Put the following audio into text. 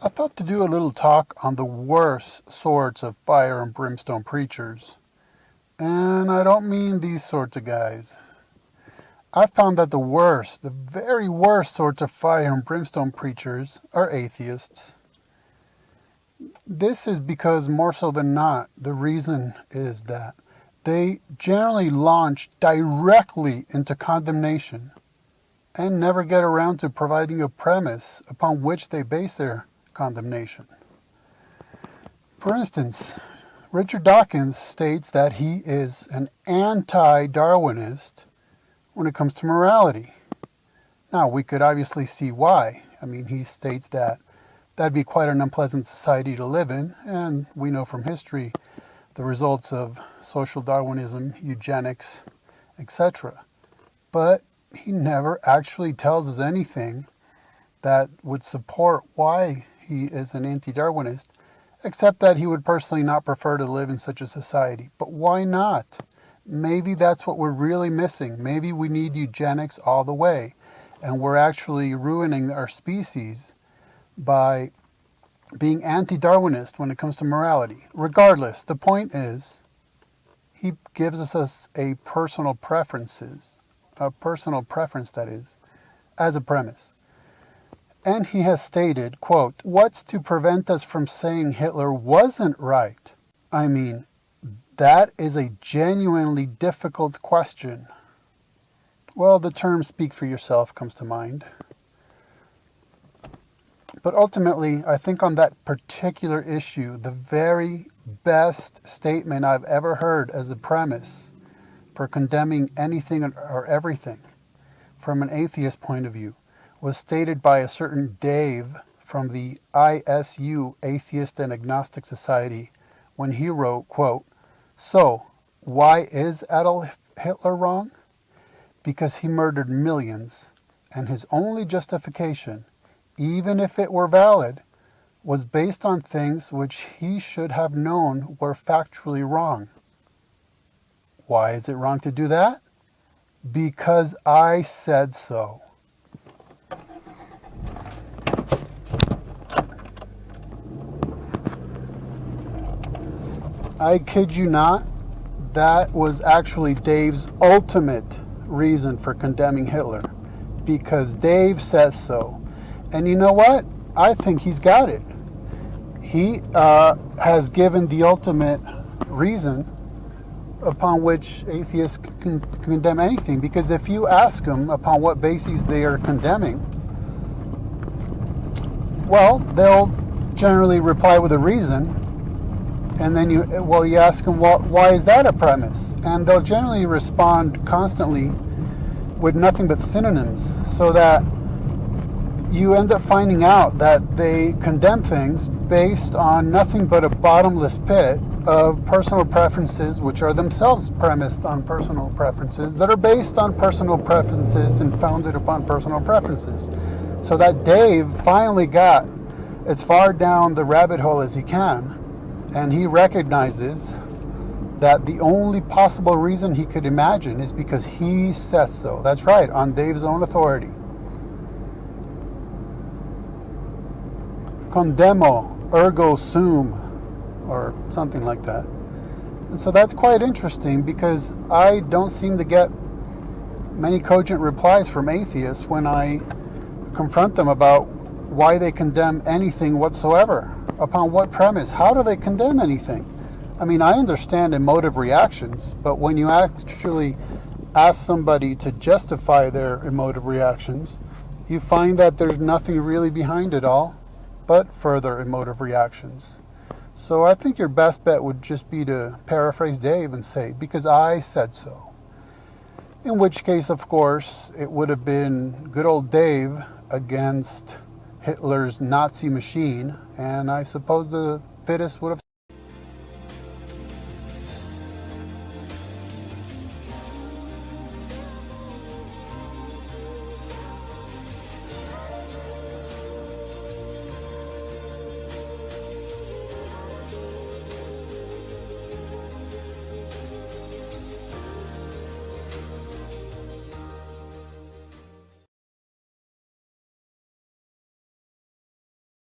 I thought to do a little talk on the worst sorts of fire and brimstone preachers. And I don't mean these sorts of guys. I found that the very worst sorts of fire and brimstone preachers are atheists. This is because more so than not, the reason is that they generally launch directly into condemnation and never get around to providing a premise upon which they base their condemnation. For instance, Richard Dawkins states that he is an anti-Darwinist when it comes to morality. Now, we could obviously see why. He states that that'd be quite an unpleasant society to live in, and we know from history the results of social Darwinism, eugenics, etc. But he never actually tells us anything that would support why he is an anti-Darwinist, except that he would personally not prefer to live in such a society. But why not? Maybe that's what we're really missing. Maybe we need eugenics all the way, and we're actually ruining our species by being anti-Darwinist when it comes to morality. Regardless, the point is, he gives us a personal preference that is, as a premise. And he has stated, quote, "What's to prevent us from saying Hitler wasn't right?" That is a genuinely difficult question. Well, the term "speak for yourself" comes to mind. But ultimately, I think on that particular issue, the very best statement I've ever heard as a premise for condemning anything or everything from an atheist point of view was stated by a certain Dave from the ISU, Atheist and Agnostic Society, when he wrote, quote, "So, why is Adolf Hitler wrong? Because he murdered millions, and his only justification, even if it were valid, was based on things which he should have known were factually wrong. Why is it wrong to do that? Because I said so." I kid you not, that was actually Dave's ultimate reason for condemning Hitler, because Dave says so. And you know what? I think he's got it. He has given the ultimate reason upon which atheists can condemn anything, because if you ask them upon what basis they are condemning, well, they'll generally reply with a reason. And then you ask them, well, why is that a premise? And they'll generally respond constantly with nothing but synonyms, so that you end up finding out that they condemn things based on nothing but a bottomless pit of personal preferences, which are themselves premised on personal preferences, that are based on personal preferences and founded upon personal preferences. So that Dave finally got as far down the rabbit hole as he can, and he recognizes that the only possible reason he could imagine is because he says so. That's right, on Dave's own authority. Condemno, ergo sum, or something like that. And so that's quite interesting, because I don't seem to get many cogent replies from atheists when I confront them about why they condemn anything whatsoever. Upon what premise? How do they condemn anything? I understand emotive reactions, but when you actually ask somebody to justify their emotive reactions, you find that there's nothing really behind it all but further emotive reactions. So I think your best bet would just be to paraphrase Dave and say, "because I said so." In which case, of course, it would have been good old Dave against Hitler's Nazi machine, and I suppose the fittest would have